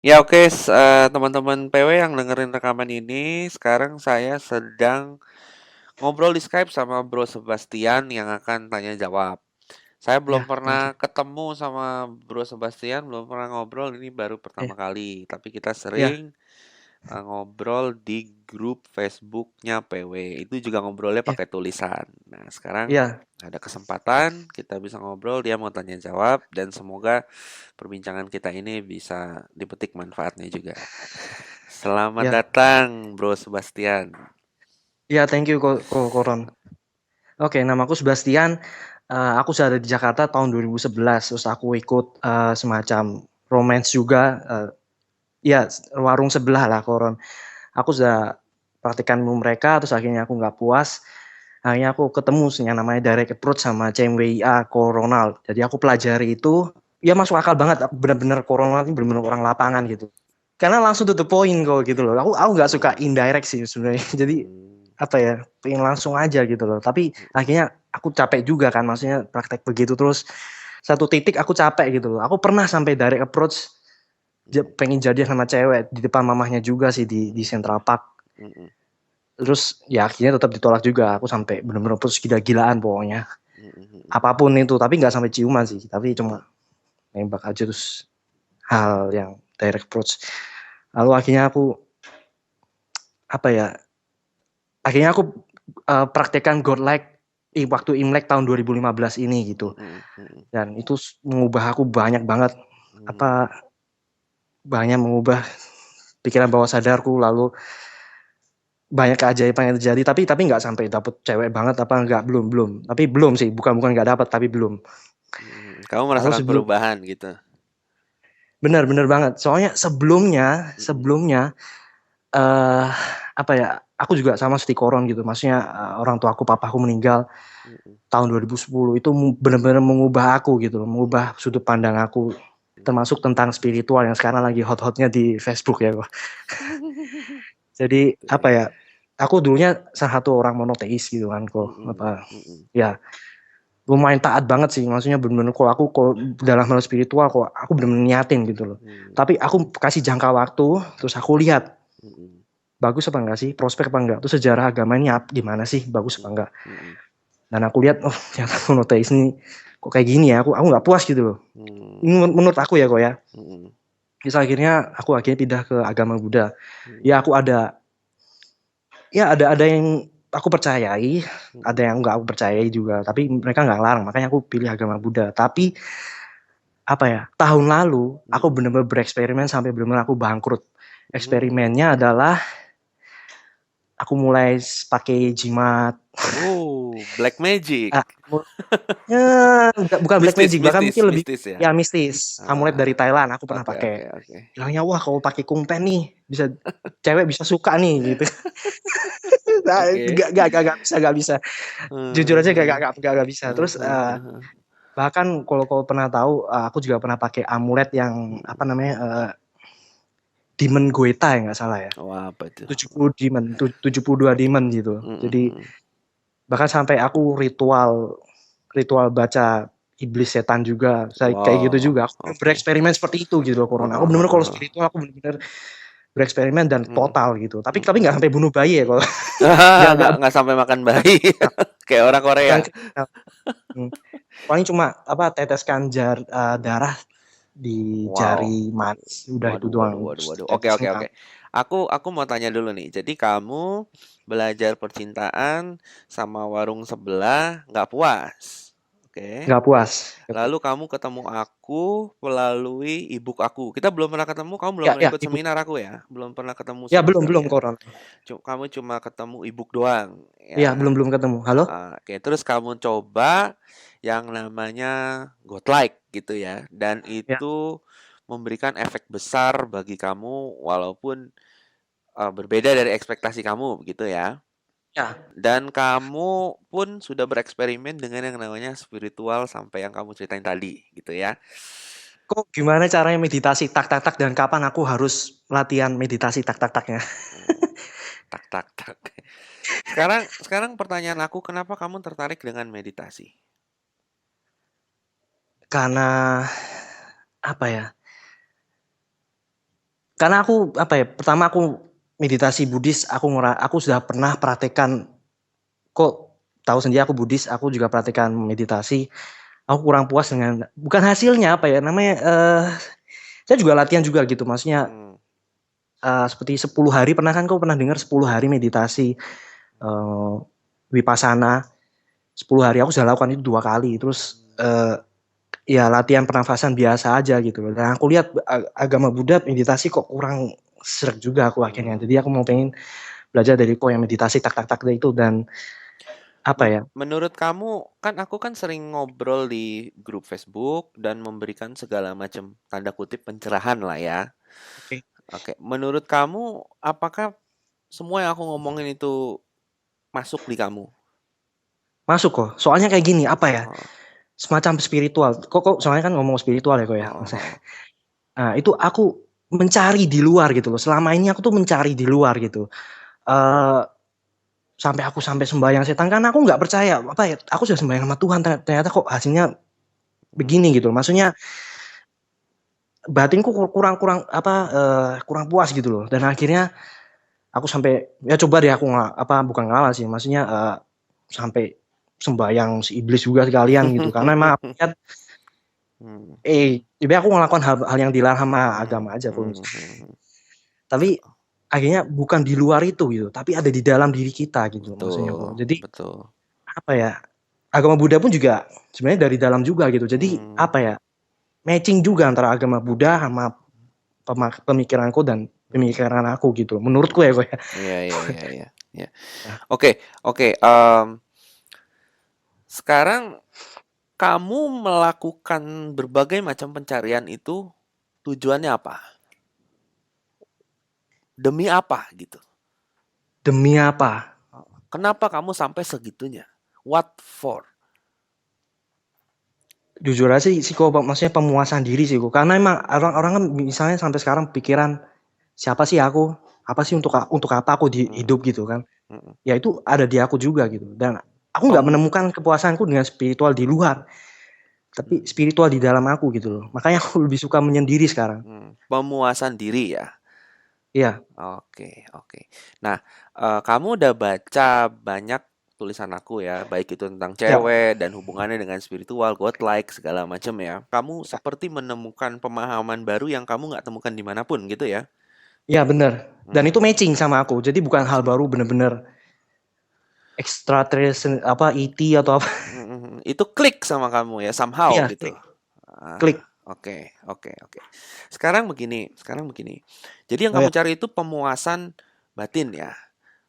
Ya oke, teman-teman PW yang dengerin rekaman ini, sekarang saya sedang ngobrol di Skype sama Bro Sebastian yang akan tanya jawab. Saya belum Ya, thank pernah you. ketemu sama Bro Sebastian, belum pernah ngobrol, ini baru pertama Ya, kali. Tapi kita ya, sering ngobrol di grup Facebooknya PW. Itu juga ngobrolnya ya, pakai tulisan. Nah, sekarang ya, ada kesempatan kita bisa ngobrol, dia mau tanya jawab, dan semoga perbincangan kita ini bisa dipetik manfaatnya juga. Selamat ya, datang, Bro Sebastian. ya, thank you Koron. Oke, namaku Sebastian. Aku sudah ada di Jakarta tahun 2011. Terus aku ikut semacam romance juga. Ya, warung sebelah lah Koron. Aku sudah praktikan ilmu mereka. Terus akhirnya aku nggak puas. Akhirnya aku ketemu yang namanya direct approach sama CMWIA Ko Ronald. Jadi aku pelajari itu. Ya masuk akal banget. Benar-benar Ko Ronald ini benar-benar orang lapangan gitu. Karena langsung to the point kok gitu loh. Aku nggak suka Hmm, indirect sih sebenarnya. Jadi hmm, apa ya, pengen langsung aja gitu loh. Tapi akhirnya aku capek juga kan, maksudnya praktek begitu terus satu titik aku capek gitu loh. Aku pernah sampai direct approach hmm, pengen jadian sama cewek di depan mamahnya juga sih di Central Park. hmm, hmm, Terus ya akhirnya tetap ditolak juga. Aku sampai bener-bener putus gila-gilaan pokoknya. hmm, hmm, hmm, Apapun itu, tapi nggak sampai ciuman sih. Tapi hmm. cuma nembak aja terus hal yang direct approach. Lalu akhirnya aku apa ya? Akhirnya aku praktekkan godlike waktu Imlek tahun 2015 ini gitu. Hmm, hmm, Dan itu mengubah aku banyak banget, apa, hmm. banyak mengubah pikiran bawah sadarku, lalu banyak keajaiban yang terjadi, tapi nggak sampai dapet cewek banget apa nggak, belum belum, tapi belum sih, bukan bukan nggak dapet tapi belum. Kamu Lalu merasakan sebelum, perubahan gitu. benar benar banget, soalnya sebelumnya Hmm, sebelumnya eh apa ya, aku juga sama seperti Koron gitu, maksudnya orang tua aku, papaku meninggal hmm, tahun 2010, itu benar-benar mengubah aku gitu loh, hmm, mengubah sudut pandang aku, hmm. termasuk tentang spiritual yang sekarang lagi hot-hotnya di Facebook ya. Jadi apa ya? Aku dulunya salah satu orang monoteis gitu kan kok. Hmm, Apa hmm, ya, lumayan taat banget sih. Maksudnya benar-benar kok aku kok dalam hal spiritual kok aku benar-benar niatin gitu loh. hmm, Tapi aku kasih jangka waktu, terus aku lihat hmm, bagus apa enggak sih, prospek apa enggak, terus sejarah agama ini gimana sih, bagus apa enggak. hmm, Dan aku lihat, oh ternyata monoteis ini kok kayak gini ya. Aku nggak puas gitu loh. hmm, Ini menurut aku ya kok ya. hmm, Terus akhirnya aku akhirnya pindah ke agama Buddha. hmm, Ya aku ada yang aku percayai, ada hmm, yang nggak aku percayai juga, tapi mereka nggak larang, makanya aku pilih agama Buddha. Tapi apa ya, tahun lalu aku hmm, benar-benar bereksperimen sampai benar-benar aku bangkrut. hmm. Eksperimennya adalah aku mulai pakai jimat. Black magic. Ah, ya, bukan black Mistis, magic, bahkan mistis, mungkin lebih mistis ya. ya mistis. Amulet Ah, dari Thailand aku pernah oke, pakai. oke, oke. Bilangnya wah kalau pakai kungpen nih bisa, cewek bisa suka nih gitu. Nah, Oke. gak bisa, gak bisa. Jujur aja Hmm, gak bisa. Terus bahkan kalau kau pernah tahu, aku juga pernah pakai amulet yang apa namanya, Demon Goeta ya nggak salah ya. Wah, apa itu? 70 demon, 72 demon gitu. Jadi Hmm, bahkan sampai aku ritual ritual baca iblis setan juga. Saya kayak gitu wow, juga. Aku oke. bereksperimen seperti itu gitu loh Corona. Aku benar-benar kalau spiritual aku benar-benar bereksperimen dan Hmm, total gitu. Tapi hmm. nggak sampai bunuh bayi ya kalau nggak Nggak sampai makan bayi kayak orang Korea. bukan kriminal. Paling cuma apa, teteskan darah di Wow. jari manis, udah itu Waduh, waduh, doang. waduh, waduh. Oke, oke, Tetesnya oke. Aku mau tanya dulu nih. Jadi kamu belajar percintaan sama warung sebelah nggak puas, oke? nggak puas. Lalu kamu ketemu aku melalui ebook aku. Kita belum pernah ketemu, kamu belum Ya, pernah ya, ikut ibu. seminar aku ya? Belum pernah ketemu Ya, sama belum sekali belum ya? Koron. Kamu cuma ketemu ebook doang, Ya, ya. belum belum ketemu. Halo? Oke, terus kamu coba yang namanya Godlike gitu ya, dan Ya, itu memberikan efek besar bagi kamu walaupun berbeda dari ekspektasi kamu gitu ya. ya. Dan kamu pun sudah bereksperimen dengan yang namanya spiritual sampai yang kamu ceritain tadi gitu ya. Kok gimana caranya meditasi tak tak tak, dan kapan aku harus latihan meditasi tak tak taknya? Hmm, tak tak tak. Sekarang sekarang pertanyaan aku, kenapa kamu tertarik dengan meditasi? Karena apa ya? karena aku apa ya, pertama aku meditasi Buddhis, aku sudah pernah praktekkan, kok tahu sendiri aku Buddhis, aku juga praktekkan meditasi. Aku kurang puas dengan bukan hasilnya apa ya namanya, saya juga latihan juga gitu, maksudnya Hmm. seperti 10 hari, kau pernah dengar 10 hari meditasi eh, Vipassana. 10 hari aku sudah lakukan itu 2 kali, terus ya latihan pernafasan biasa aja gitu loh. Dan aku lihat agama Buddha meditasi kok kurang seret juga aku akhirnya. Hmm. Jadi aku mau pengen belajar dari kok yang meditasi tak tak tak itu, dan apa ya? Menurut kamu, kan aku kan sering ngobrol di grup Facebook dan memberikan segala macam tanda kutip pencerahan lah ya. Oke. Oke, menurut kamu apakah semua yang aku ngomongin itu masuk di kamu? Masuk kok. Soalnya kayak gini, apa ya? Oh, Semacam spiritual. Kok soalnya kan ngomong spiritual ya kok ya. oh, oh. Nah, itu aku mencari di luar gitu loh. Selama ini aku tuh mencari di luar gitu. Eh sampai sembahyang setan, karena aku nggak percaya apa ya, aku sudah sembahyang sama Tuhan, ternyata kok hasilnya Hmm, begini gitu. Maksudnya batinku kurang kurang apa kurang puas gitu loh. Dan akhirnya aku sampai ya coba deh aku apa bukan ngalah sih, maksudnya sampai sembahyang si iblis juga sekalian gitu. Karena emang aku lihat hmm, jadi aku ngelakukan hal yang dilarang sama hmm, agama aja kok. hmm, hmm. Tapi akhirnya bukan di luar itu gitu, tapi ada di dalam diri kita gitu maksudnya kok. Betul, Jadi betul. apa ya? Agama Buddha pun juga sebenarnya dari dalam juga gitu. Jadi Hmm, apa ya? Matching juga antara agama Buddha sama pemikiranku dan hmm. pemikiran aku gitu. Menurutku ya kok ya. Iya, iya, iya, iya, iya. Nah, Oke, oke. Sekarang kamu melakukan berbagai macam pencarian itu tujuannya apa? Demi apa gitu? demi apa? Kenapa kamu sampai segitunya? What for? Jujur aja sih kok, maksudnya pemuasan diri sih kok. Karena emang orang-orang kan misalnya sampai sekarang pikiran siapa sih aku? Apa sih untuk apa aku di Mm, hidup gitu kan? mm. Ya itu ada di aku juga gitu. Dan aku nggak Pem- menemukan kepuasanku dengan spiritual di luar, tapi spiritual di dalam aku gitu loh. Makanya aku lebih suka menyendiri sekarang. Pemuasan diri ya. Iya, Oke, oke. Nah, kamu udah baca banyak tulisan aku ya, baik itu tentang ya, cewek dan hubungannya dengan spiritual, godlike, segala macam ya. Kamu ya, seperti menemukan pemahaman baru yang kamu nggak temukan dimanapun gitu ya. ya bener. Dan itu Hmm, matching sama aku. Jadi bukan hal matching. baru, bener-bener extraterrestrial apa ET atau apa. Itu klik sama kamu ya, somehow Iya, gitu. klik, klik. Oke, oke, oke. Sekarang begini. Jadi yang Oh kamu ya, cari itu pemuasan batin ya.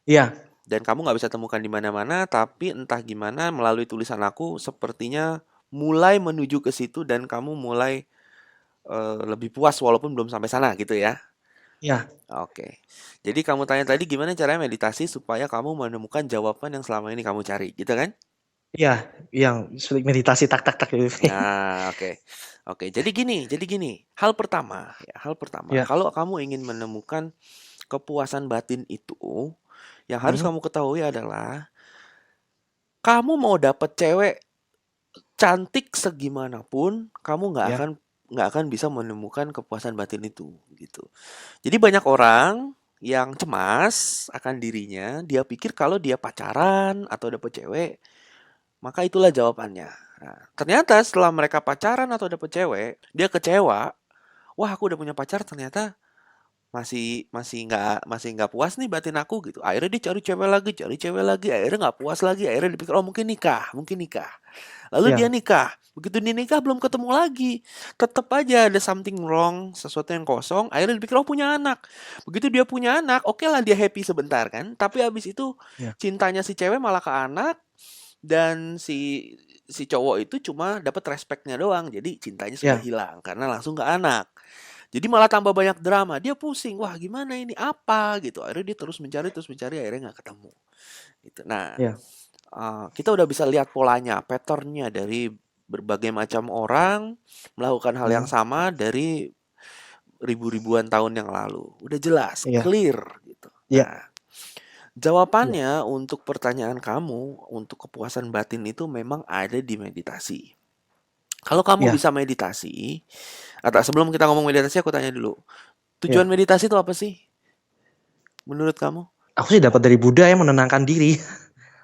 iya, Dan kamu nggak bisa temukan di mana-mana, tapi entah gimana melalui tulisan aku sepertinya mulai menuju ke situ dan kamu mulai lebih puas walaupun belum sampai sana gitu ya. iya, Oke. Jadi kamu tanya tadi gimana caranya meditasi supaya kamu menemukan jawaban yang selama ini kamu cari, gitu kan? iya, yang meditasi tak tak tak gitu. Nah, oke. Oke, jadi gini. Hal pertama, Iya, kalau kamu ingin menemukan kepuasan batin itu, yang harus hmm, kamu ketahui adalah kamu mau dapet cewek cantik segimanapun, kamu nggak iya, akan nggak akan bisa menemukan kepuasan batin itu, gitu. Jadi banyak orang yang cemas akan dirinya, dia pikir kalau dia pacaran atau dapet cewek, maka itulah jawabannya. Nah, ternyata setelah mereka pacaran atau dapet cewek, dia kecewa. Wah, aku udah punya pacar, ternyata masih nggak puas nih batin aku gitu. Akhirnya dia cari cewek lagi, akhirnya nggak puas lagi, akhirnya dipikir oh mungkin nikah. Lalu dia iya, nikah. Begitu dia nikah belum ketemu lagi. Tetap aja ada something wrong, sesuatu yang kosong. Akhirnya dipikir oh punya anak. Begitu dia punya anak, oke lah dia happy sebentar kan. Tapi habis itu iya, cintanya si cewek malah ke anak dan si si cowok itu cuma dapat respectnya doang. Jadi cintanya sudah iya, hilang karena langsung ke anak. Jadi malah tambah banyak drama. Dia pusing. Wah gimana ini? Apa gitu. Akhirnya dia terus mencari. Akhirnya nggak ketemu. Gitu. Nah, iya, kita udah bisa lihat polanya, patternnya dari berbagai macam orang melakukan hal yang hmm, sama dari ribu-ribuan tahun yang lalu. Udah jelas, iya, clear gitu. iya, Nah, iya, jawabannya untuk pertanyaan kamu, untuk kepuasan batin itu memang ada di meditasi. Kalau kamu iya, bisa meditasi, atau sebelum kita ngomong meditasi, aku tanya dulu. Tujuan Ya. meditasi itu apa sih menurut kamu? Aku sih dapat dari Buddha ya, menenangkan diri.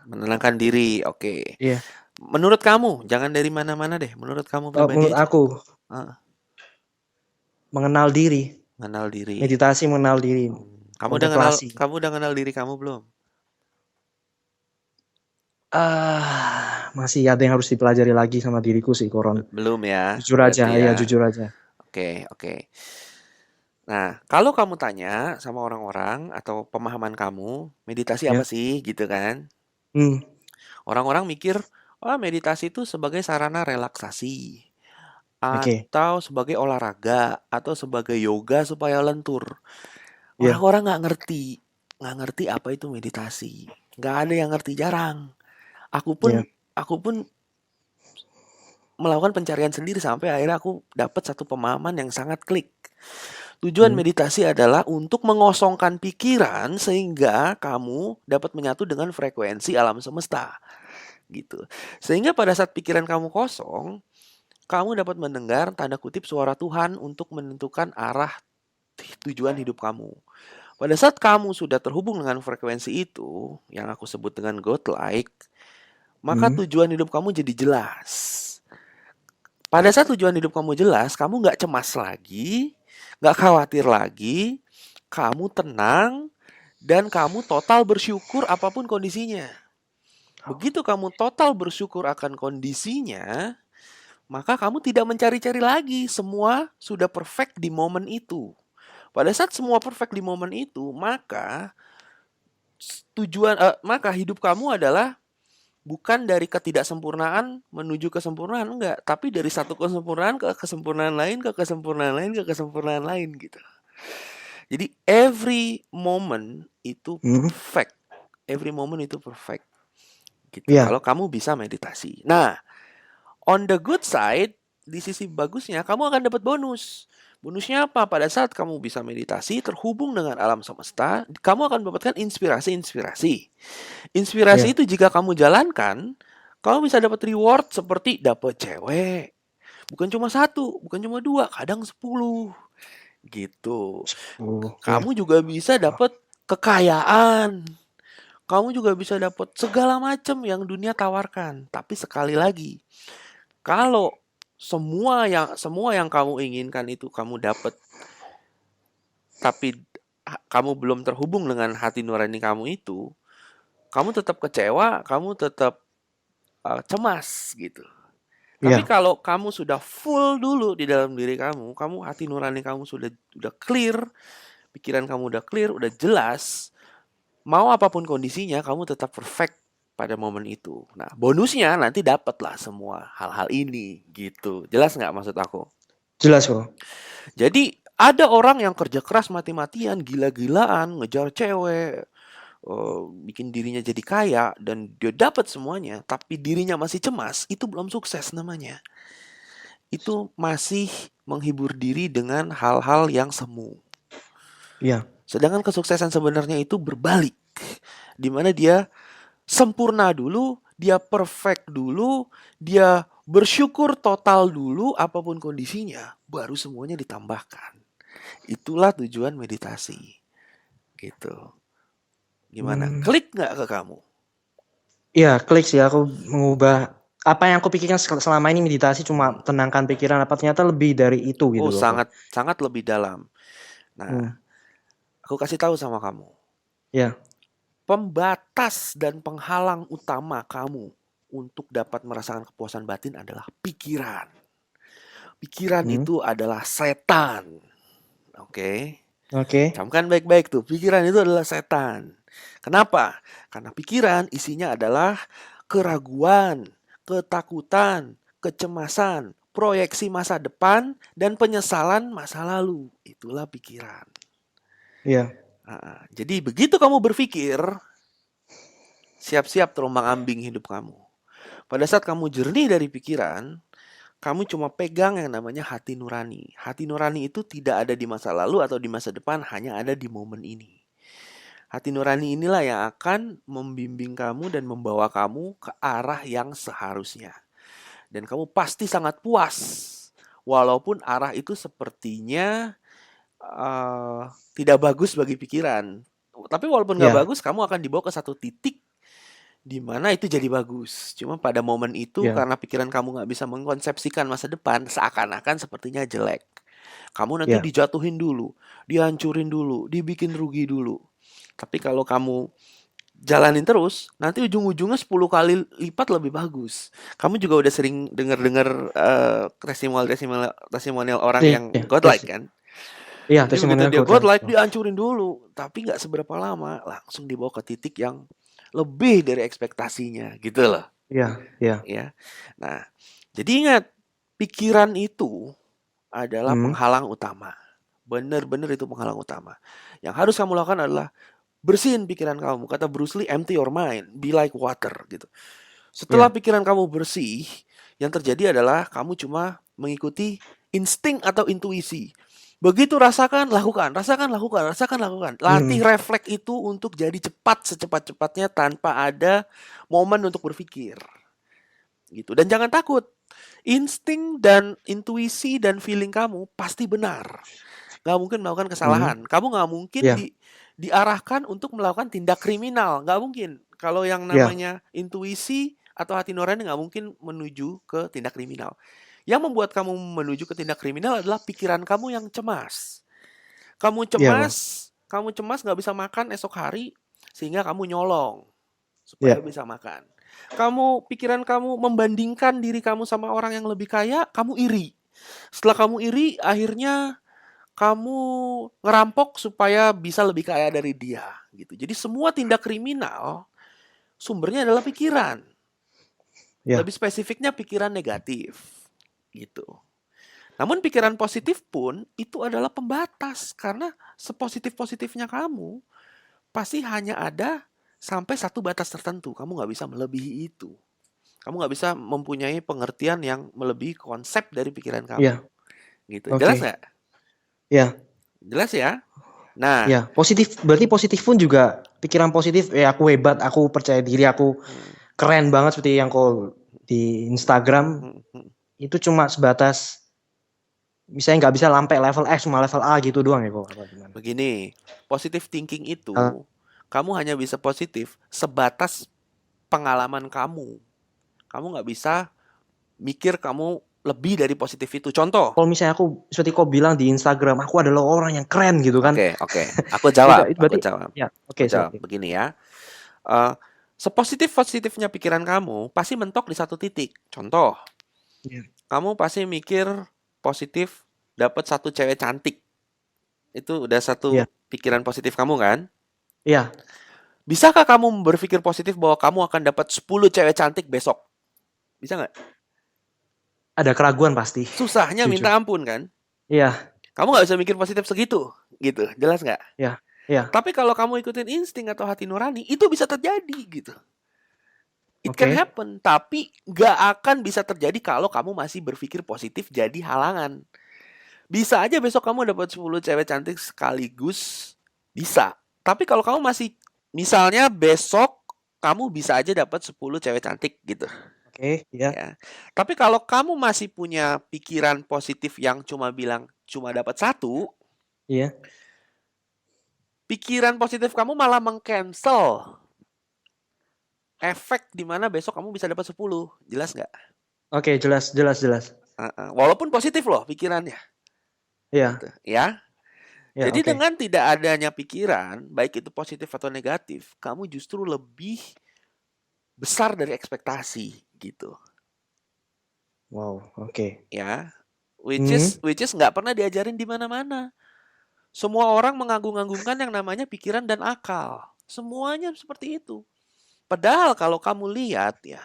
Menenangkan diri, oke. Iya. Menurut kamu, jangan dari mana-mana deh. Menurut kamu pribadi Menurut aja. aku Heeh, mengenal diri, mengenal diri. meditasi mengenal diri, kontemplasi. Kamu udah kenal diri kamu belum? Masih ada yang harus dipelajari lagi sama diriku sih, Koron. Belum ya, Jujur aja, berarti ya ya. jujur aja. Oke, oke. Nah, kalau kamu tanya sama orang-orang atau pemahaman kamu, meditasi apa Ya. sih gitu kan? Hmm. Orang-orang mikir, oh meditasi itu sebagai sarana relaksasi, Oke. atau sebagai olahraga, atau sebagai yoga supaya lentur. Ya. Orang-orang nggak ngerti apa itu meditasi. Nggak ada yang ngerti, jarang. Aku pun, Ya. aku pun melakukan pencarian sendiri sampai akhirnya aku dapat satu pemahaman yang sangat klik. Tujuan Hmm. meditasi adalah untuk mengosongkan pikiran sehingga kamu dapat menyatu dengan frekuensi alam semesta, gitu. Sehingga pada saat pikiran kamu kosong, kamu dapat mendengar tanda kutip suara Tuhan untuk menentukan arah tujuan hidup kamu. Pada saat kamu sudah terhubung dengan frekuensi itu, yang aku sebut dengan godlike, maka Hmm. tujuan hidup kamu jadi jelas. Pada saat tujuan hidup kamu jelas, kamu nggak cemas lagi, nggak khawatir lagi, kamu tenang, dan kamu total bersyukur apapun kondisinya. Begitu kamu total bersyukur akan kondisinya, maka kamu tidak mencari-cari lagi. Semua sudah perfect di momen itu. Pada saat semua perfect di momen itu, maka hidup kamu adalah bukan dari ketidaksempurnaan menuju kesempurnaan, enggak, tapi dari satu kesempurnaan ke kesempurnaan lain, ke kesempurnaan lain, ke kesempurnaan lain gitu. Jadi every moment itu Hmm. perfect. Every moment itu perfect gitu. Ya. Kalau kamu bisa meditasi. Nah, on the good side, di sisi bagusnya kamu akan dapat bonus. Bonusnya apa? Pada saat kamu bisa meditasi terhubung dengan alam semesta, kamu akan mendapatkan inspirasi-inspirasi. Inspirasi Ya. itu jika kamu jalankan, kamu bisa dapat reward seperti dapat cewek. Bukan cuma satu, bukan cuma dua, kadang 10 gitu. Ya. Kamu juga bisa dapat kekayaan. Kamu juga bisa dapat segala macam yang dunia tawarkan. Tapi sekali lagi, kalau semua yang kamu inginkan itu kamu dapat, tapi kamu belum terhubung dengan hati nurani kamu itu, kamu tetap kecewa, kamu tetap cemas gitu. Tapi Ya. kalau kamu sudah full dulu di dalam diri kamu, kamu hati nurani kamu sudah clear, pikiran kamu udah clear, udah jelas, mau apapun kondisinya, kamu tetap perfect pada momen itu. Nah, bonusnya nanti dapatlah semua hal-hal ini gitu. Jelas nggak maksud aku? Jelas kok. Jadi ada orang yang kerja keras mati-matian, gila-gilaan, ngejar cewek, bikin dirinya jadi kaya dan dia dapat semuanya, tapi dirinya masih cemas, itu belum sukses namanya. Itu masih menghibur diri dengan hal-hal yang semu. Ya. Sedangkan kesuksesan sebenarnya itu berbalik, di mana dia sempurna dulu, dia perfect dulu, dia bersyukur total dulu apapun kondisinya, baru semuanya ditambahkan. Itulah tujuan meditasi. Gitu. Gimana? Hmm. Klik nggak ke kamu? Iya, klik sih aku mengubah apa yang aku pikirkan selama ini meditasi cuma Hmm. tenangkan pikiran, apa ternyata lebih dari itu gitu Oh, loh, kok. sangat sangat lebih dalam. Nah, Hmm. aku kasih tahu sama kamu. Ya. Pembatas dan penghalang utama kamu untuk dapat merasakan kepuasan batin adalah pikiran. Pikiran Hmm. itu adalah setan. Oke. Oke. Camkan baik-baik tuh. Pikiran itu adalah setan. Kenapa? Karena pikiran isinya adalah keraguan, ketakutan, kecemasan, proyeksi masa depan, dan penyesalan masa lalu. Itulah pikiran. Iya. Jadi begitu kamu berpikir, siap-siap terombang-ambing hidup kamu. Pada saat kamu jernih dari pikiran, kamu cuma pegang yang namanya hati nurani. Hati nurani itu tidak ada di masa lalu atau di masa depan, hanya ada di momen ini. Hati nurani inilah yang akan membimbing kamu dan membawa kamu ke arah yang seharusnya. Dan kamu pasti sangat puas. Walaupun arah itu sepertinya eee, tidak bagus bagi pikiran. Tapi walaupun nggak Ya, bagus, kamu akan dibawa ke satu titik di mana itu jadi bagus. Cuma pada momen itu ya, karena pikiran kamu nggak bisa mengkonsepsikan masa depan, seakan-akan sepertinya jelek. Kamu nanti ya. dijatuhin dulu, dihancurin dulu, dibikin rugi dulu. Tapi kalau kamu jalanin terus, nanti ujung-ujungnya 10 kali lipat lebih bagus. Kamu juga udah sering dengar-dengar testimonial testimonial orang Iya, yang tes, godlike kan? iya Jadi begitu testimonial dia quote ya. godlike, dihancurin dulu. Tapi nggak seberapa lama, langsung dibawa ke titik yang lebih dari ekspektasinya, gitu loh. Iya, iya. Ya. Nah, jadi ingat, pikiran itu adalah Hmm, penghalang utama. Bener-bener itu penghalang utama. Yang harus kamu lakukan adalah bersihin pikiran kamu. Kata Bruce Lee, empty your mind, be like water gitu. Setelah iya, pikiran kamu bersih, yang terjadi adalah kamu cuma mengikuti insting atau intuisi. Begitu rasakan, lakukan, rasakan, lakukan, rasakan, lakukan. Latih hmm, refleks itu untuk jadi cepat secepat-cepatnya tanpa ada momen untuk berpikir. Gitu. Dan jangan takut. Insting dan intuisi dan feeling kamu pasti benar. Nggak mungkin melakukan hmm, kesalahan. Kamu nggak mungkin iya, diarahkan untuk melakukan tindak kriminal. Nggak mungkin. Kalau yang iya, namanya intuisi atau hati nurani nggak mungkin menuju ke tindak kriminal. Yang membuat kamu menuju ke tindak kriminal adalah pikiran kamu yang cemas. iya, Bang. Kamu cemas nggak bisa makan esok hari, sehingga kamu nyolong supaya Iya, bisa makan. Pikiran kamu membandingkan diri kamu sama orang yang lebih kaya, kamu iri. Setelah kamu iri, akhirnya kamu ngerampok supaya bisa lebih kaya dari dia gitu. Jadi semua tindak kriminal sumbernya adalah pikiran. iya, Lebih spesifiknya pikiran negatif gitu. Namun pikiran positif pun itu adalah pembatas karena sepositif-positifnya kamu pasti hanya ada sampai satu batas tertentu. Kamu nggak bisa melebihi itu. Kamu nggak bisa mempunyai pengertian yang melebihi konsep dari pikiran kamu. iya. Gitu. Jelas Oke. nggak? Iya, Jelas ya? Nah, iya. Positif, berarti positif pun juga pikiran positif. Aku hebat, aku percaya diri, aku hmm, keren banget seperti yang kau di Instagram. hmm, hmm. Itu cuma sebatas, misalnya nggak bisa sampai level X, cuma level A gitu doang ya kok? Apa gimana? Begini, positive thinking Ah, itu kamu hanya bisa positif sebatas pengalaman kamu. Kamu nggak bisa mikir kamu lebih dari positif itu. Contoh, kalau misalnya aku seperti kau bilang di Instagram, aku adalah orang yang keren gitu kan? oke, oke, aku Itu, jawab, aku berarti jawab, ya, oke, aku jawab. sorry. Begini ya, eh sepositif-positifnya pikiran kamu pasti mentok di satu titik. Contoh, Iya. kamu pasti mikir positif dapat satu cewek cantik. Itu udah Iya. satu pikiran positif kamu kan? Iya, Bisakah kamu berpikir positif bahwa kamu akan dapat 10 cewek cantik besok? Bisa nggak? ada keraguan pasti, Susahnya jujur. minta ampun kan? Iya, Kamu nggak bisa mikir positif segitu, gitu. Jelas nggak? iya, iya. Tapi kalau kamu ikutin insting atau hati nurani, itu bisa terjadi gitu. It can Oke. happen, tapi nggak akan bisa terjadi kalau kamu masih berpikir positif jadi halangan. Bisa aja besok kamu dapat 10 cewek cantik sekaligus, bisa. Tapi kalau kamu masih, misalnya besok kamu bisa aja dapat 10 cewek cantik gitu Oke, iya, ya. Tapi kalau kamu masih punya pikiran positif yang cuma bilang cuma dapat satu, iya. pikiran positif kamu malah mengcancel efek di mana besok kamu bisa dapat 10. Jelas nggak? Oke, jelas, jelas, jelas. Walaupun positif loh pikirannya Iya, gitu ya. iya, Jadi oke. dengan tidak adanya pikiran, baik itu positif atau negatif, kamu justru lebih besar dari ekspektasi gitu Wow, oke. ya. Which Hmm, is which is nggak pernah diajarin di mana-mana. Semua orang mengagung-agungkan yang namanya pikiran dan akal. Semuanya seperti itu. Padahal kalau kamu lihat ya,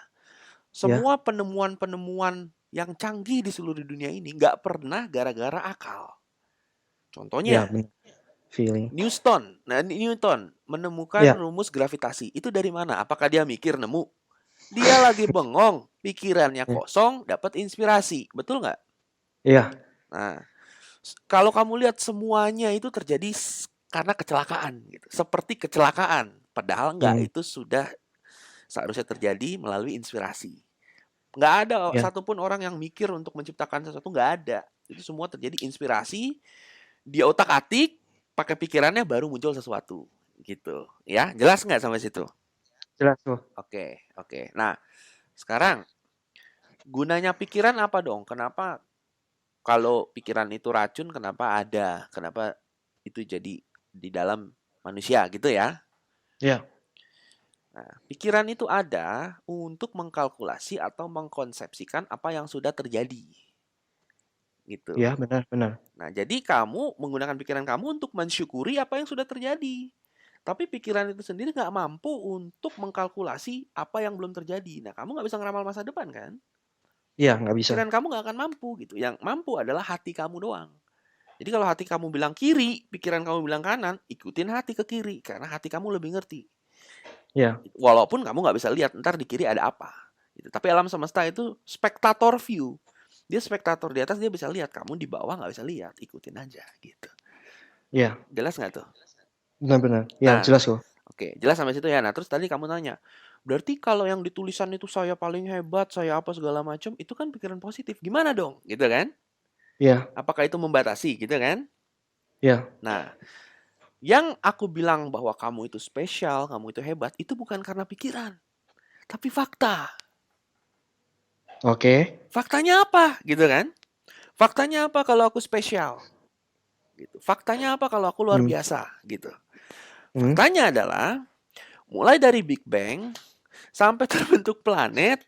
ya, semua penemuan-penemuan yang canggih di seluruh dunia ini nggak pernah gara-gara akal. ya, Contohnya, benar. Feeling. Newton menemukan Ya, rumus gravitasi. Itu dari mana? Apakah dia mikir nemu? Dia lagi bengong, pikirannya ya, kosong, dapat inspirasi. Betul nggak? iya, Nah, kalau kamu lihat semuanya itu terjadi karena kecelakaan gitu. Seperti kecelakaan. Padahal nggak, hmm, itu sudah seharusnya terjadi melalui inspirasi. Nggak ada ya, satupun orang yang mikir untuk menciptakan sesuatu, nggak ada. Itu semua terjadi inspirasi Dia otak-atik, pakai pikirannya baru muncul sesuatu. Gitu. Ya, jelas nggak sampai situ? Jelas tuh. Oke, oke. Nah, sekarang gunanya pikiran apa dong? Kenapa kalau pikiran itu racun, kenapa ada? Kenapa itu jadi di dalam manusia gitu ya? Ya, Nah, pikiran itu ada untuk mengkalkulasi atau mengkonsepsikan apa yang sudah terjadi. Gitu. ya benar-benar. Nah, jadi kamu menggunakan pikiran kamu untuk mensyukuri apa yang sudah terjadi. Tapi pikiran itu sendiri nggak mampu untuk mengkalkulasi apa yang belum terjadi. Nah, kamu nggak bisa ngeramal masa depan kan? Iya, nggak bisa. Pikiran kamu nggak akan mampu gitu. Yang mampu adalah hati kamu doang. Jadi kalau hati kamu bilang kiri, pikiran kamu bilang kanan, ikutin hati ke kiri karena hati kamu lebih ngerti. Ya, Walaupun kamu nggak bisa lihat ntar di kiri ada apa. Gitu. Tapi alam semesta itu spektator view. Dia spektator di atas dia bisa lihat, kamu di bawah nggak bisa lihat, ikutin aja gitu. ya, Jelas nggak tuh? benar-benar. Ya, Nah, jelas kok. oke, jelas sampai situ ya. Nah, terus tadi kamu nanya, berarti kalau yang ditulisan itu saya paling hebat, saya apa segala macam, itu kan pikiran positif. Gimana dong? Gitu kan? Ya, Apakah itu membatasi gitu kan? ya. Nah, yang aku bilang bahwa kamu itu spesial, kamu itu hebat, itu bukan karena pikiran, tapi fakta. Oke. Faktanya apa? Gitu kan? Faktanya apa kalau aku spesial? Gitu. Faktanya apa kalau aku luar Hmm. biasa? Gitu. Hmm. Faktanya adalah mulai dari Big Bang sampai terbentuk planet,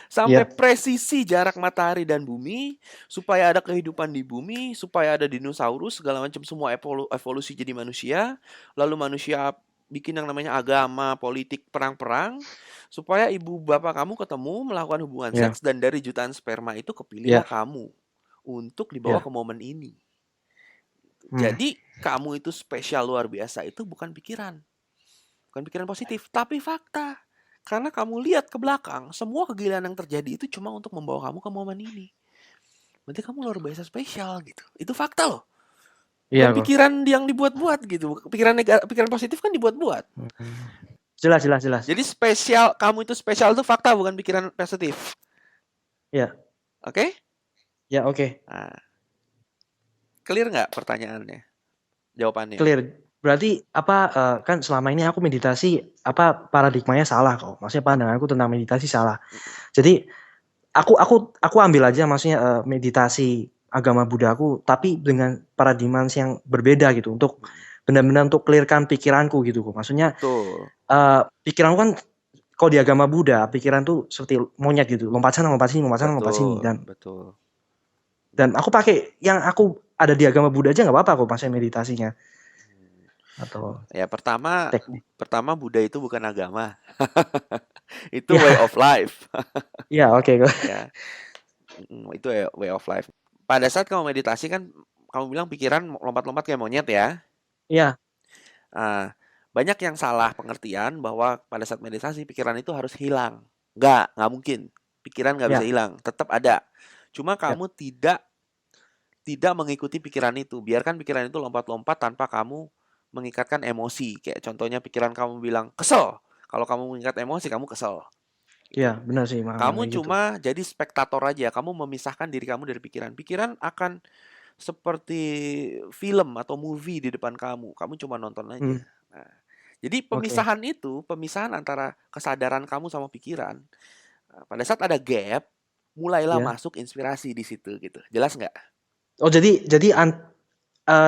sampai Ya, presisi jarak matahari dan bumi, supaya ada kehidupan di bumi, supaya ada dinosaurus, segala macam semua evolusi jadi manusia, lalu manusia bikin yang namanya agama, politik, perang-perang, supaya ibu bapak kamu ketemu, melakukan hubungan ya, seks, dan dari jutaan sperma itu kepilihlah ya, kamu untuk dibawa ke ya. momen ini. Hmm. Jadi, kamu itu spesial luar biasa itu bukan pikiran. Bukan pikiran positif, tapi fakta. Karena kamu lihat ke belakang, semua kegilaan yang terjadi itu cuma untuk membawa kamu ke momen ini. Berarti kamu luar biasa spesial gitu. Itu fakta loh. Iya Bukan kok. pikiran yang dibuat-buat gitu. Pikiran positif kan dibuat-buat. Hmm. Jelas, jelas, jelas. Jadi spesial, kamu itu spesial itu fakta bukan pikiran positif. Ya, Oke? Okay? ya, oke. Nah, clear nggak pertanyaannya? Jawabannya? Clear. Berarti apa kan selama ini aku meditasi apa paradigmanya salah kok. Maksudnya pandanganku tentang meditasi salah. Jadi aku ambil aja maksudnya meditasi agama Buddha aku tapi dengan paradigma yang berbeda gitu untuk benar-benar untuk clearkan pikiranku gitu kok. Maksudnya Betul. pikiranku kan kalau di agama Buddha pikiran tuh seperti monyet gitu, lompat sana, lompat sini, lompat sana, lompat sini Betul. dan Betul. aku pakai yang aku ada di agama Buddha aja nggak apa-apa kok maksudnya meditasinya atau Ya pertama, teknik. pertama Buddha itu bukan agama. Itu way Ya, of life. ya oke kok. Ya, itu way of life. Pada saat kamu meditasi kan, kamu bilang pikiran lompat-lompat kayak monyet ya. Ya, Ah, banyak yang salah pengertian bahwa pada saat meditasi pikiran itu harus hilang. Nggak mungkin. Pikiran nggak bisa ya, hilang, tetap ada. Cuma ya, kamu tidak tidak mengikuti pikiran itu. Biarkan pikiran itu lompat-lompat tanpa kamu mengikatkan emosi. Kayak contohnya pikiran kamu bilang kesel. Kalau kamu mengikat emosi, kamu kesel. ya Gitu. benar sih memang Kamu kayak gitu. cuma jadi spektator aja. Kamu memisahkan diri kamu dari pikiran. Pikiran akan seperti film atau movie di depan kamu. Kamu cuma nonton Hmm, aja. Nah, jadi oke. pemisahan itu, pemisahan antara kesadaran kamu sama pikiran. Nah, pada saat ada gap, mulailah Ya. masuk inspirasi di situ gitu. Jelas nggak? Oh jadi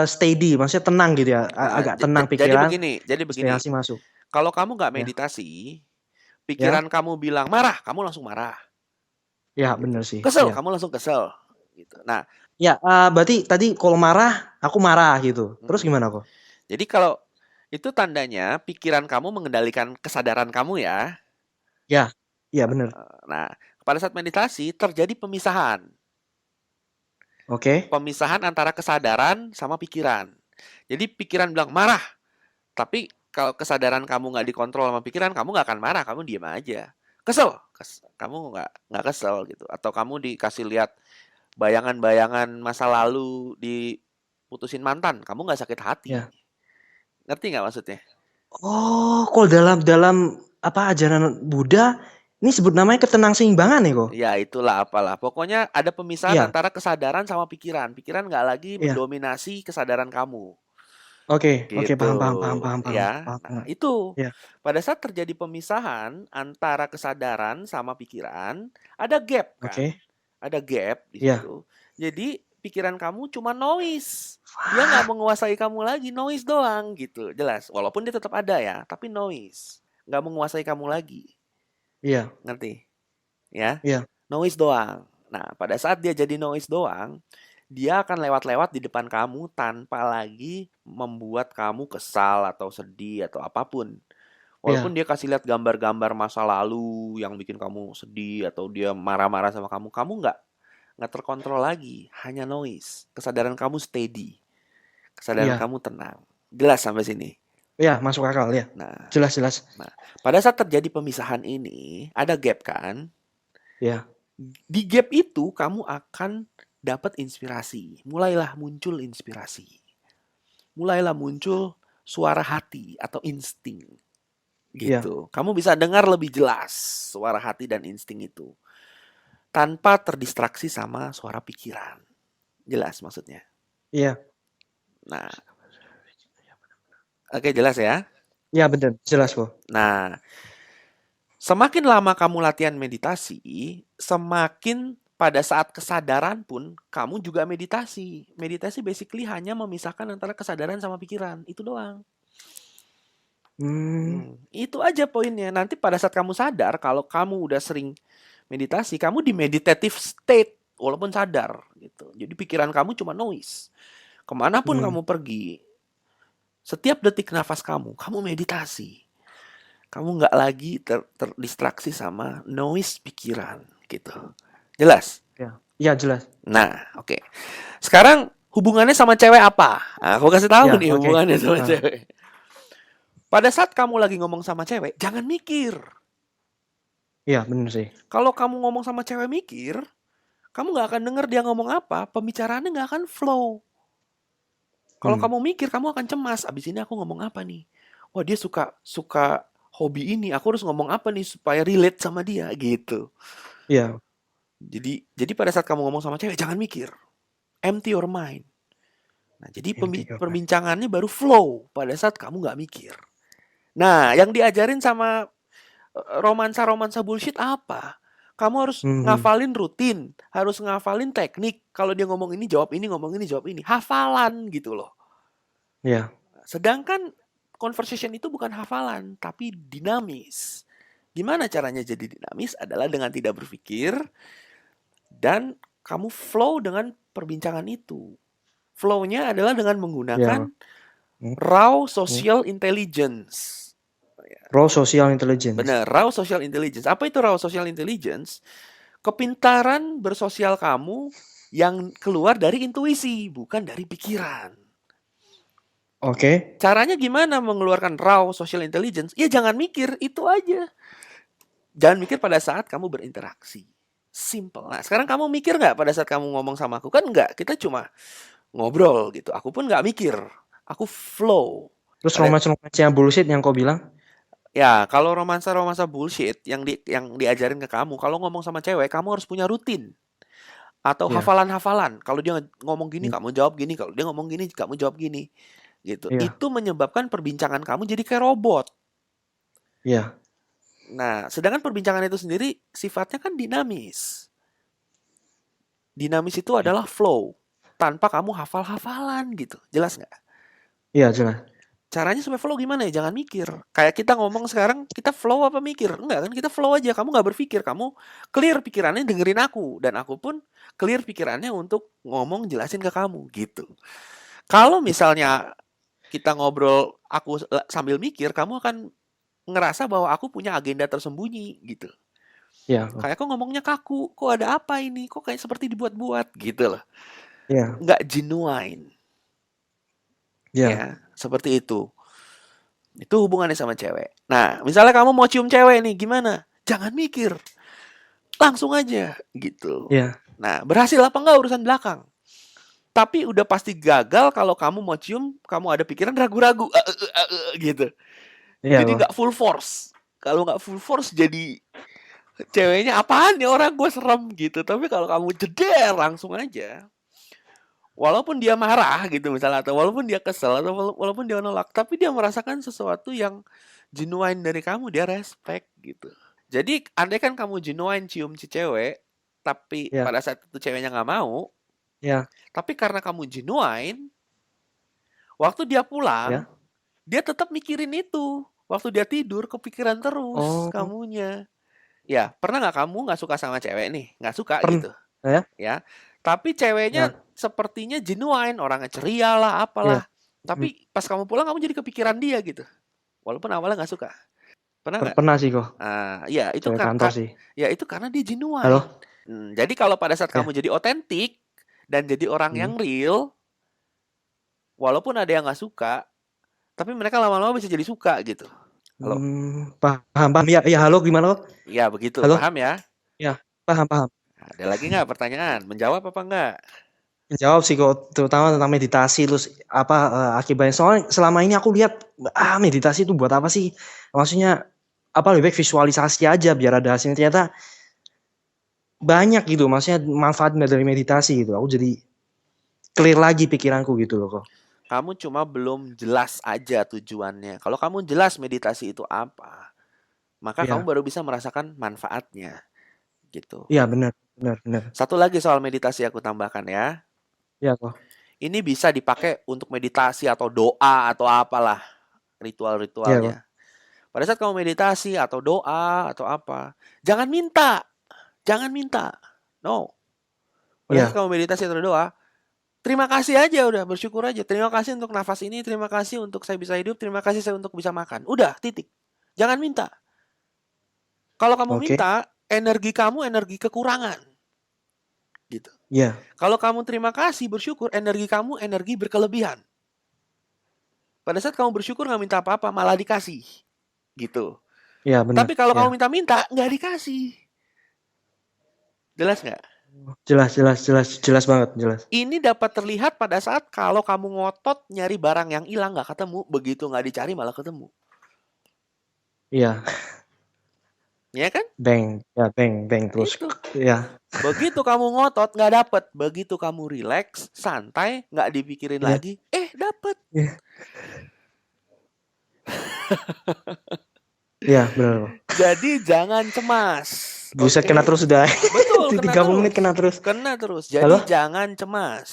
steady, maksudnya tenang gitu ya, Nah, agak tenang pikiran, jadi begini. inspirasi masuk. Kalau kamu nggak Ya, meditasi, pikiran ya, kamu bilang marah, kamu langsung marah. ya Gitu. benar sih. Kesel, Ya, kamu langsung kesel. Gitu. Nah, ya. Berarti tadi kalau marah, aku marah gitu. Terus mm-mm. gimana kok? Jadi kalau itu tandanya pikiran kamu mengendalikan kesadaran kamu ya. Ya, ya benar. Nah, pada saat meditasi terjadi pemisahan. Oke. Pemisahan antara kesadaran sama pikiran. Jadi pikiran bilang marah, tapi kalau kesadaran kamu nggak dikontrol sama pikiran, kamu nggak akan marah, kamu diam aja. Kesel, kamu nggak kesel gitu. Atau kamu dikasih lihat bayangan-bayangan masa lalu diputusin mantan, kamu nggak sakit hati. Ya. Ngerti nggak maksudnya? Oh, kalau dalam dalam apa ajaran Buddha Ini sebut namanya ketenangseimbangan ya kok? Ya itulah apalah. Pokoknya ada pemisahan Iya, antara kesadaran sama pikiran. Pikiran nggak lagi iya. mendominasi kesadaran kamu. Oke, oke, Gitu, paham, paham, paham, paham, paham, ya. paham. Nah, itu Iya, pada saat terjadi pemisahan antara kesadaran sama pikiran, ada gap kan? oke. Ada gap di Iya. situ. Jadi pikiran kamu cuma noise. Dia nggak menguasai kamu lagi, noise doang gitu. Jelas, walaupun dia tetap ada ya, tapi noise. Nggak menguasai kamu lagi. Iya, Ngerti? Ya, iya, noise doang. Nah, pada saat dia jadi noise doang, dia akan lewat-lewat di depan kamu tanpa lagi membuat kamu kesal atau sedih atau apapun. Walaupun iya, dia kasih lihat gambar-gambar masa lalu yang bikin kamu sedih atau dia marah-marah sama kamu, kamu nggak terkontrol lagi, hanya noise. Kesadaran kamu steady, kesadaran iya. kamu tenang. Jelas sampai sini. Iya, masuk akal ya. Nah, Jelas, jelas. nah, pada saat terjadi pemisahan ini, ada gap kan? Iya, Di gap itu kamu akan dapat inspirasi. Mulailah muncul inspirasi. Mulailah muncul suara hati atau insting iya, gitu. Kamu bisa dengar lebih jelas suara hati dan insting itu tanpa terdistraksi sama suara pikiran. Jelas maksudnya. iya. Nah, oke jelas ya. Iya, benar. Jelas kok. Nah, semakin lama kamu latihan meditasi, semakin pada saat kesadaran pun kamu juga meditasi. Meditasi basically hanya memisahkan antara kesadaran sama pikiran. Itu doang. Hmm, Itu aja poinnya. Nanti pada saat kamu sadar, kalau kamu udah sering meditasi, kamu di meditative state walaupun sadar gitu. Jadi pikiran kamu cuma noise. Kemanapun hmm. kamu pergi, setiap detik nafas kamu meditasi. Kamu nggak lagi terdistraksi sama noise pikiran gitu. Jelas? Iya, iya jelas. Nah, oke. Sekarang hubungannya sama cewek apa? Nah, aku kasih tahu Iya, nih oke. hubungannya sama Ah, cewek. Pada saat kamu lagi ngomong sama cewek, jangan mikir. iya, benar sih. Kalau kamu ngomong sama cewek mikir, kamu nggak akan denger dia ngomong apa, pembicaraannya nggak akan flow. Kalau Hmm, kamu mikir, kamu akan cemas. Abis ini aku ngomong apa nih? Wah, dia suka suka hobi ini. Aku harus ngomong apa nih supaya relate sama dia gitu. iya. Jadi pada saat kamu ngomong sama cewek, jangan mikir. Empty your mind. Nah, jadi Empty your mind. perbincangannya baru flow pada saat kamu nggak mikir. Nah, yang diajarin sama romansa-romansa bullshit apa? Kamu harus Mhm. ngafalin rutin, harus ngafalin teknik. Kalau dia ngomong ini jawab ini, ngomong ini jawab ini. Hafalan gitu loh. Iya, Sedangkan conversation itu bukan hafalan, tapi dinamis. Gimana caranya jadi dinamis? Adalah dengan tidak berpikir dan kamu flow dengan perbincangan itu. Flow-nya adalah dengan iya. menggunakan Hmm, raw hmm. social intelligence. Pro social intelligence. Benar, raw social intelligence. Apa itu raw social intelligence? Kepintaran bersosial kamu yang keluar dari intuisi, bukan dari pikiran. Oke. Caranya gimana mengeluarkan raw social intelligence? Ya jangan mikir, itu aja. Jangan mikir pada saat kamu berinteraksi. Simple. Nah, sekarang kamu mikir nggak pada saat kamu ngomong sama aku? Kan nggak, kita cuma ngobrol gitu. Aku pun nggak mikir. Aku flow. Terus Pada romance-romance yang bullshit yang kau bilang? ya, kalau romansa-romansa bullshit yang diajarin ke kamu, kalau ngomong sama cewek, kamu harus punya rutin atau Iya. hafalan-hafalan. Kalau dia ngomong gini, Hmm, kamu jawab gini. Kalau dia ngomong gini, kamu jawab gini. Gitu. iya, Itu menyebabkan perbincangan kamu jadi kayak robot. iya, Nah, sedangkan perbincangan itu sendiri sifatnya kan dinamis. Dinamis itu iya. adalah flow tanpa kamu hafal-hafalan gitu. Jelas nggak? Iya, jelas. Caranya supaya flow gimana ya? Jangan mikir. Kayak kita ngomong sekarang, kita flow apa mikir? Enggak kan? Kita flow aja. Kamu nggak berpikir. Kamu clear pikirannya dengerin aku. Dan aku pun clear pikirannya untuk ngomong jelasin ke kamu gitu. Kalau misalnya kita ngobrol aku sambil mikir, kamu akan ngerasa bahwa aku punya agenda tersembunyi gitu. Iya, Kayak kok ngomongnya kaku, kok ada apa ini? Kok kayak seperti dibuat-buat gitu loh. iya, Nggak genuine. iya, Ya, seperti itu. Itu hubungannya sama cewek. Nah, misalnya kamu mau cium cewek nih, gimana? Jangan mikir, langsung aja gitu. iya, Nah, berhasil apa enggak urusan belakang. Tapi udah pasti gagal kalau kamu mau cium, kamu ada pikiran ragu-ragu, gitu. iya Jadi kok. nggak full force. Kalau nggak full force jadi Ceweknya apaan nih orang, gue serem gitu. Tapi kalau kamu jeder langsung aja. Walaupun dia marah gitu misalnya, atau walaupun dia kesel, atau walaupun dia nolak, tapi dia merasakan sesuatu yang genuine dari kamu, dia respect gitu. Jadi andai kan kamu genuine cium si cewek, tapi Ya, pada saat itu ceweknya nggak mau, ya, tapi karena kamu genuine, waktu dia pulang, ya. dia tetap mikirin itu. Waktu dia tidur, kepikiran terus Oh, kamunya. Ya, pernah nggak kamu nggak suka sama cewek nih? Nggak suka pernah gitu, ya, ya. Tapi ceweknya ya, sepertinya genuine, orangnya ceria lah, ya. apalah. Hmm, Tapi pas kamu pulang, kamu jadi kepikiran dia gitu. Walaupun awalnya nggak suka. Pernah nggak? pernah sih kok, Ah, ya itu cewek kantor sih. ya itu karena dia genuine. Halo? Jadi kalau pada saat Ya. kamu jadi otentik dan jadi orang Hmm. yang real, walaupun ada yang nggak suka, tapi mereka lama-lama bisa jadi suka gitu. Halo? Paham, paham. Ya, ya, halo gimana kok? Iya begitu, Halo? paham ya? Ya, paham, paham. Ada lagi nggak pertanyaan? Menjawab apa enggak? Menjawab sih kok, terutama tentang meditasi terus apa akibatnya. Soalnya selama ini aku lihat meditasi itu buat apa sih? Maksudnya apa lebih baik visualisasi aja biar ada hasilnya. Ternyata banyak gitu, maksudnya manfaat dari meditasi gitu. Aku jadi clear lagi pikiranku gitu loh kok. Kamu cuma belum jelas aja tujuannya. Kalau kamu jelas meditasi itu apa, maka kamu Iya, baru bisa merasakan manfaatnya gitu. iya benar, benar, benar. Satu lagi soal meditasi aku tambahkan ya. Iya kok. Ini bisa dipakai untuk meditasi atau doa atau apalah Iya kok. ritual-ritualnya. Pada saat kamu meditasi atau doa atau apa, jangan minta, jangan minta. No. Pada saat Iya, kamu meditasi atau doa, terima kasih aja udah, bersyukur aja. Terima kasih untuk nafas ini, terima kasih untuk saya bisa hidup, terima kasih saya untuk bisa makan. Udah, titik. Jangan minta. Kalau kamu oke. minta, energi kamu energi kekurangan. Gitu. Iya, Kalau kamu terima kasih, bersyukur, energi kamu energi berkelebihan. Pada saat kamu bersyukur nggak minta apa-apa, malah dikasih. Gitu. iya benar. Tapi kalau Iya. kamu minta-minta, nggak dikasih. Jelas nggak? Jelas, jelas, jelas, jelas banget, jelas. Ini dapat terlihat pada saat kalau kamu ngotot nyari barang yang hilang nggak ketemu, begitu nggak dicari malah ketemu. Iya, Ya kan? bang, ya bang, bang Nah, terus. itu. Ya, Begitu kamu ngotot nggak dapet, begitu kamu relax, santai, nggak dipikirin iya, lagi, dapet. iya, iya benar kok. Jadi jangan cemas, Buset kena oke? terus udah. Betul, Di kena 30 terus, menit kena terus. kena terus. Halo? Jadi jangan cemas,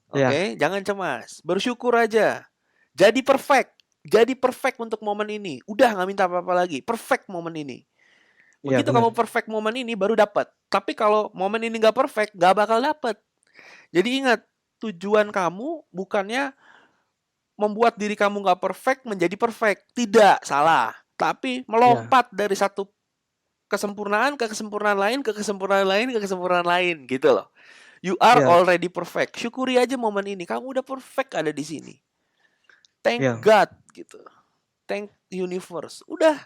Ya, oke? Jangan cemas, bersyukur aja. Jadi perfect untuk momen ini. Udah nggak minta apa-apa lagi, perfect momen ini. iya Begitu benar. kamu perfect momen ini baru dapat. Tapi kalau momen ini nggak perfect, nggak bakal dapat. Jadi ingat, tujuan kamu bukannya membuat diri kamu nggak perfect menjadi perfect. Tidak, salah. Tapi Iya, melompat dari satu kesempurnaan ke kesempurnaan lain, ke kesempurnaan lain, ke kesempurnaan lain, gitu loh. You are iya, already perfect. Syukuri aja momen ini. Kamu udah perfect ada di sini. Thank iya. God, gitu. Thank universe. Udah,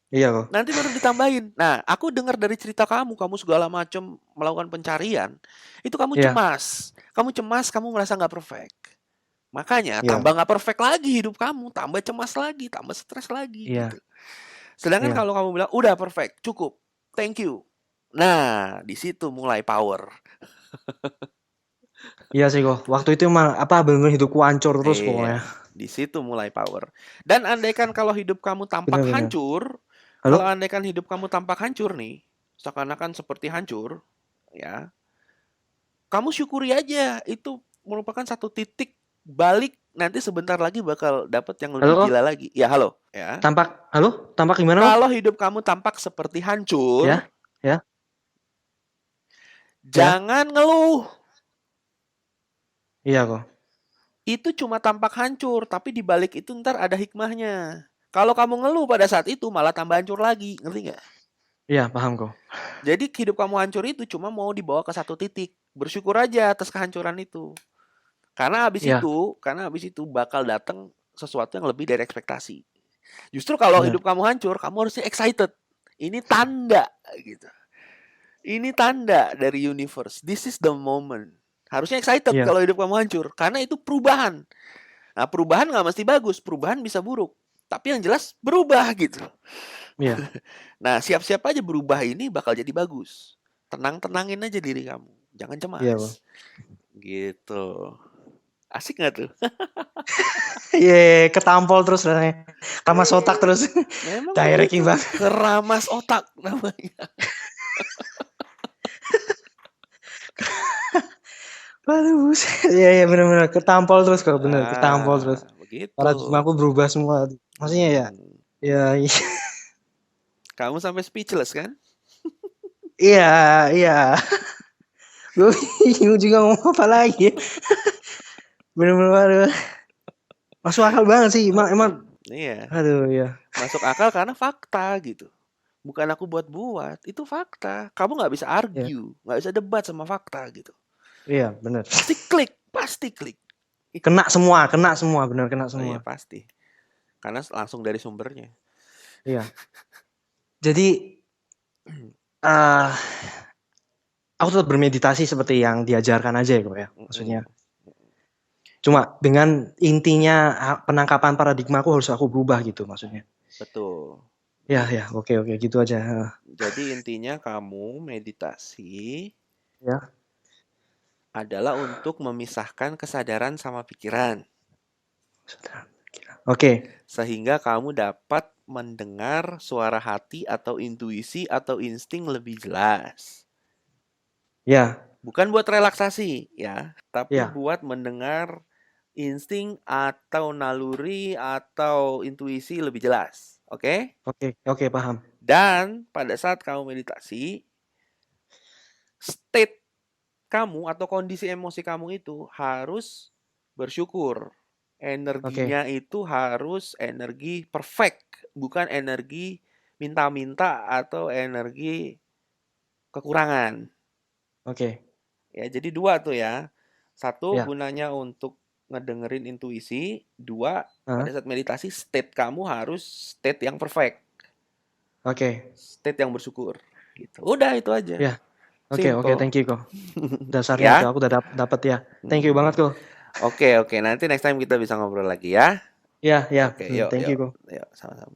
Iya kok. nanti baru ditambahin. Nah, aku dengar dari cerita kamu, kamu segala macam melakukan pencarian. Itu kamu Iya, cemas. Kamu cemas, kamu merasa nggak perfect. Makanya iya, tambah nggak perfect lagi hidup kamu, tambah cemas lagi, tambah stres lagi gitu. iya, Sedangkan iya. kalau kamu bilang udah perfect, cukup, thank you. Nah, di situ mulai power. Iya sih kok. Waktu itu emang apa benar-benar hidupku hancur terus pokoknya. Iya, di situ mulai power. Dan andaikan kalau hidup kamu tampak Benar-benar. hancur, kalau Halo? andaikan hidup kamu tampak hancur nih, seakan-akan seperti hancur, ya, kamu syukuri aja. Itu merupakan satu titik balik, nanti sebentar lagi bakal dapat yang Halo lebih kok? gila lagi. Ya, halo, ya. Halo? Tampak gimana kok? Kalau hidup kamu tampak seperti hancur, Ya, ya, ya. jangan ngeluh. Iya kok. Itu cuma tampak hancur, tapi di balik itu ntar ada hikmahnya. Kalau kamu ngeluh pada saat itu malah tambah hancur lagi, ngerti nggak? Iya, paham kok. Jadi hidup kamu hancur itu cuma mau dibawa ke satu titik. Bersyukur aja atas kehancuran itu. Iya, Karena habis itu bakal datang sesuatu yang lebih dari ekspektasi. Justru kalau benar. hidup kamu hancur, kamu harusnya excited. Ini tanda gitu. Ini tanda dari universe. This is the moment. Harusnya excited Iya, kalau hidup kamu hancur. Karena itu perubahan. Nah, perubahan nggak mesti bagus. Perubahan bisa buruk. Tapi yang jelas berubah gitu. Iya, Nah, siap-siap aja berubah ini bakal jadi bagus. Tenang-tenangin aja diri kamu. Jangan iya bang. cemas. Gitu. Asik nggak tuh? Iya, ketampol terus rasanya. Ramas otak Iya, terus. memang Directing begitu. bang. Keramas otak namanya. Waduh, buset. Iya, iya benar-benar ketampol terus kalau bener, ketampol terus. Begitu. Paradigma aku berubah semua. Maksudnya ya, Mm-mm. ya, iya, Kamu sampai speechless kan? iya, iya. Gue bingung juga ngomong apa lagi. Bener-bener, aduh. Masuk akal banget sih. Emang, emang, Iya, aduh ya. masuk akal karena fakta gitu. Bukan aku buat-buat, itu fakta. Kamu nggak bisa Iya, argue, nggak bisa debat sama fakta gitu. iya bener. Pasti klik, pasti klik. Kena semua, bener kena Oh semua. iya pasti, karena langsung dari sumbernya. Iya. Jadi, eh aku tetap bermeditasi seperti yang diajarkan aja ya kok ya. Maksudnya, Mm-mm. cuma dengan intinya penangkapan paradigma aku harus aku berubah gitu maksudnya. Betul, Ya, betul. ya, oke, oke, gitu aja. Jadi intinya kamu meditasi Ya, adalah untuk memisahkan kesadaran sama pikiran, sudah. Oke, sehingga kamu dapat mendengar suara hati atau intuisi atau insting lebih jelas. ya, Bukan buat relaksasi ya, tapi ya, buat mendengar insting atau naluri atau intuisi lebih jelas. Oke? oke, oke, paham. Dan pada saat kamu meditasi, state kamu atau kondisi emosi kamu itu harus bersyukur. Oke, Energinya itu harus energi perfect, bukan energi minta-minta atau energi kekurangan. oke, Ya, jadi dua tuh ya. Satu ya, gunanya untuk ngedengerin intuisi, dua pada Hah? saat meditasi state kamu harus state yang perfect, Oke, state yang bersyukur. Gitu. Udah itu aja. ya, oke, oke, Simple. thank you kok. Dasarnya itu Ya. aku udah dapet ya. Thank you Hmm. banget kok. Oke, oke. Nanti next time kita bisa ngobrol lagi ya. Ya, ya, Oke, yuk, thank you yuk. kok. Yuk, sama-sama.